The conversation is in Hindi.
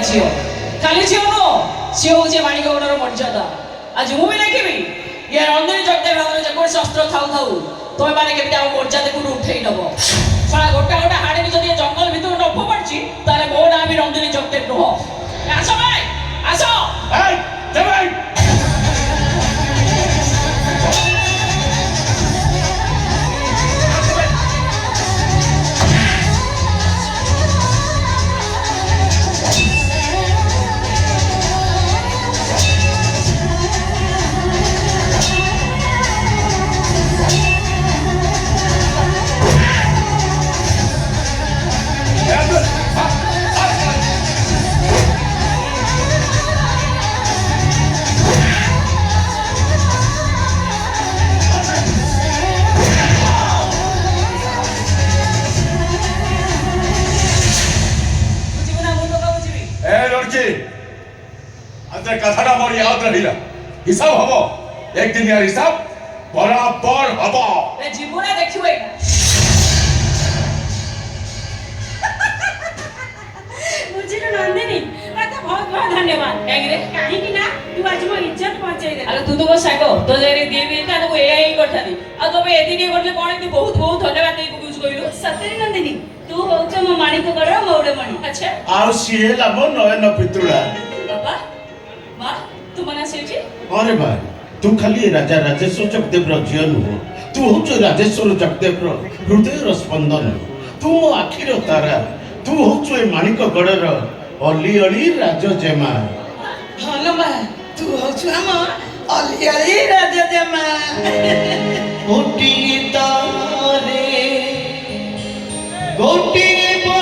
ଝିଅ ଖାଲି ଝିଅ ନୁହଁ, ସିଏ ହଉଛି ମାଣିକଗଡର ମର୍ଯ୍ୟାଦା। ଆଜି ମୁଁ ବି ଦେଖିବି ଇଏ ରଞ୍ଜନୀ ଜଗଦେବ ଭାବରେ ଯେକୌଣସି ଅସ୍ତ୍ର ଥାଉ ଥାଉ ତମେ ମାନେ କେମିତି ଆମ ମର୍ଯ୍ୟାଦାକୁ ଉଠେଇ ନବ। ଶଳା ଗୋଟା ଗୋଟା ହାଡିରେ ଯଦି ଏ ଜଙ୍ଗଲ ଭିତରୁ ନ ଫୋପାଡୁଛି ତାହେଲେ ମୋ ନାଁ ବି ରଞ୍ଜନୀ ଜଗଦେବ ନୁହଁ। ଆସ ଭାଇ ଆସ। कथाटा मोर याद रहिला हिसाब हबो एक दिन यार हिसाब बराबर हबो ए जीवना देखिबो एटा बुझिलो नंदिनी माता बहुत बहुत धन्यवाद काहे काहे कि ना तू आज मो इज्जत पहुंचाई दे। अरे तू तो को सागो तो जेरी देबी ता तो एआई करथानी आ तो एति के करले कोन तू बहुत बहुत धन्यवाद देई यूज कइलो। सतरी नंदिनी तू होच मो माणिकगड मौड़मणि। अच्छा आउ सिए लामो नयन पितुला बाबा मां तू मना सेठी अरे भाई तू खाली राजा राजेश्वर जगदेव झियो नुह तू हूँ राजेश्वर जगदेव हृदय स्पंदन तू मो आखिर तारा तू हूँ ए माणिकगढ़ अली अली राजजेमा। हाँ मा तू हूँ आम अली अली राजजेमा। गोटी तारे गोटी